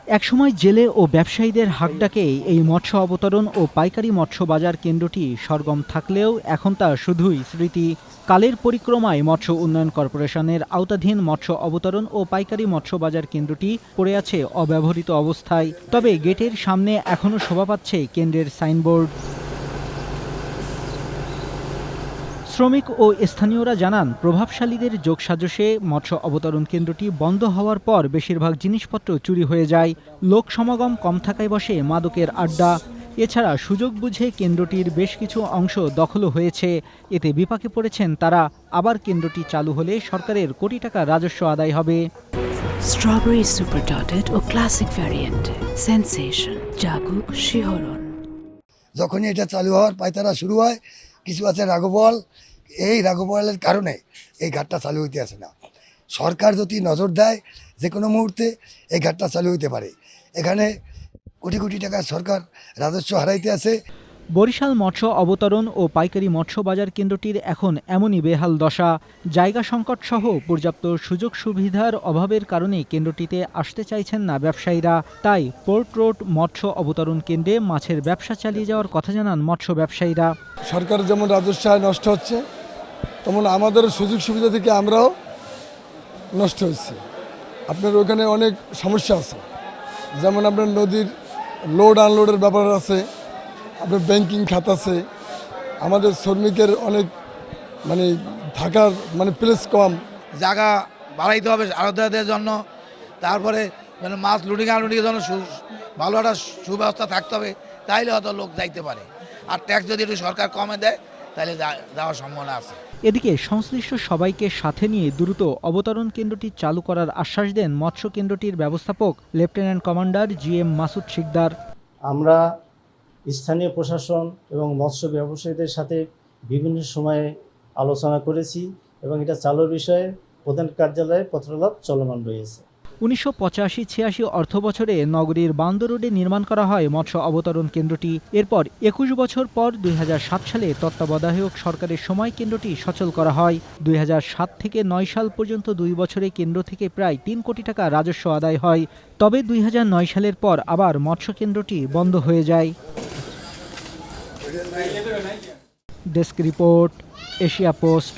একসময় জেলে ও ব্যবসায়ীদের হাঁকডাকে এই মৎস্য অবতরণ ও পাইকারি মৎস্য বাজার কেন্দ্রটি সরগম থাকলেও এখন তা শুধুই স্মৃতি। কালের পরিক্রমায় মৎস্য উন্নয়ন কর্পোরেশনের আওতাধীন মৎস্য অবতরণ ও পাইকারি মৎস্য বাজার কেন্দ্রটি পড়ে আছে অব্যবহৃত অবস্থায়। তবে গেটের সামনে এখনও শোভা পাচ্ছে কেন্দ্রের সাইনবোর্ড। শ্রমিক ও স্থানীয়রা জানান, প্রভাবশালীদের যোগসাজশে মৎস্য অবতরণ কেন্দ্রটি বন্ধ হওয়ার পর বেশিরভাগ জিনিসপত্র চুরি হয়ে যায়। লোক সমাগম কম থাকায় বসে মাদকের আড্ডা। এছাড়া সুযোগ বুঝে কেন্দ্রটির বেশ কিছু অংশ দখলও হয়েছে। এতে বিপাকে পড়েছেন তারা। আবার কেন্দ্রটি চালু হলে সরকারের কোটি টাকা রাজস্ব আদায় হবে। স্ট্রবেরি সুপার ডটেড ও ক্লাসিক ভ্যারিয়েন্ট সেন্সেশন জাগুক শিহরণ। যখনই এটা চালু হওয়ার পায়তারা শুরু হয়, কিছু আছে রাঘবল, এই রাঘবলের কারণে এই ঘাটটা চালু হইতে আসে না। সরকার যদি নজর দেয় যে কোনো মুহূর্তে এই ঘাটটা চালু হইতে পারে। এখানে কোটি কোটি টাকা সরকার রাজস্ব হারাইতে আছে। বরিশাল মৎস্য অবতরণ ও পাইকারি মৎস্য বাজার কেন্দ্রটির এখন এমনই বেহাল দশা। জায়গা সংকট সহ পর্যাপ্ত সুযোগ সুবিধার অভাবের কারণে কেন্দ্রটিতে আসতে চাইছেন না ব্যবসায়ীরা। তাই পোর্ট রোড মৎস্য অবতরণ কেন্দ্রে মাছের ব্যবসা চালিয়ে যাওয়ার কথা জানান মৎস্য ব্যবসায়ীরা। সরকার যেমন রাজস্ব আয় নষ্ট হচ্ছে, তেমন আমাদের সুযোগ সুবিধা থেকে আমরাও নষ্ট হচ্ছে। আপনার ওখানে অনেক সমস্যা আছে, যেমন আপনার নদীর লোড আনলোডের ব্যাপার আছে, আপনার ব্যাংকিং খাত আছে, আমাদের শ্রমিকের অনেক থাকার প্লেস কম। জায়গা বাড়াইতে হবে আড়তদারদের জন্য, তারপরে মাছ লুডিং আনলুডিংয়ের জন্য ভালো একটা সুব্যবস্থা থাকতে হবে, তাইলে হয়তো লোক যাইতে পারে। আর ট্যাক্স যদি একটু সরকার কমে দেয় তাহলে যাওয়ার সম্ভাবনা আছে। এদিকে সংশ্লিষ্ট সবাইকে সাথে নিয়ে দ্রুত অবতরণ কেন্দ্রটি চালু করার আশ্বাস দেন মৎস্য কেন্দ্রটির ব্যবস্থাপক lieutenant commander GM Masud Shikdar. আমরা স্থানীয় প্রশাসন এবং মৎস্য ব্যবসায়ীদের সাথে বিভিন্ন সময়ে আলোচনা করেছি এবং এটা চালুর বিষয়ে প্রধান কার্যালয়ে পত্রালাপ চলমান রয়েছে। 1985-86 অর্থবছরে নগরীর বান্দর রোডে নির্মাণ করা হয় মৎস্য অবতরণ কেন্দ্রটি। এরপর 21 বছর পর 2007 সালে তত্ত্বাবধায়ক সরকারের সময় কেন্দ্রটি সচল করা হয়। 2007 থেকে 9 সাল পর্যন্ত 2 বছরে কেন্দ্র থেকে প্রায় 3 কোটি টাকা রাজস্ব আদায় হয়। তবে 2009 সালের পর আবার মৎস্য কেন্দ্রটি বন্ধ হয়ে যায়। Desk report, Asia post.